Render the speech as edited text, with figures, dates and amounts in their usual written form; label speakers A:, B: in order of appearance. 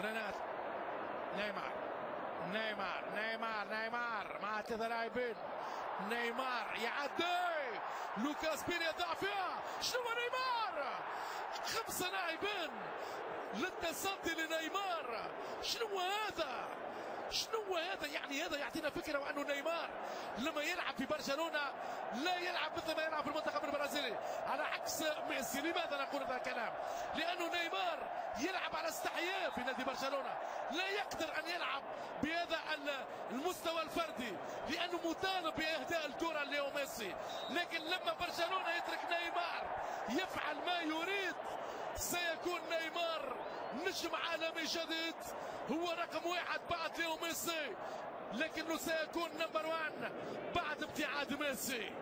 A: رينات نيمار نيمار نيمار نيمار مع 3 لاعبين. نيمار يعدي لوكاس بيريا ضاع فيها. شنو نيمار؟ 5 لاعبين للتصدي لنيمار. شنو هذا؟ شنو هذا؟ يعني هذا يعطينا فكره وانه نيمار لما يلعب في برشلونه لا يلعب مثل ما يلعب في المنتخب البرازيلي، على عكس ميسي. لماذا نقول هذا الكلام؟ لانه نيمار يلعب على استحياء في نادي برشلونه، لا يقدر ان يلعب بهذا المستوى الفردي لانه مطالب باهداء الكره ليو ميسي. لكن لما برشلونه يترك نيمار يفعل ما يريد سيكون نيمار نجم عالمي جديد، هو رقم 1 بعد ليو ميسي، لكنه سيكون نمبر 1 بعد ابتعاد ميسي.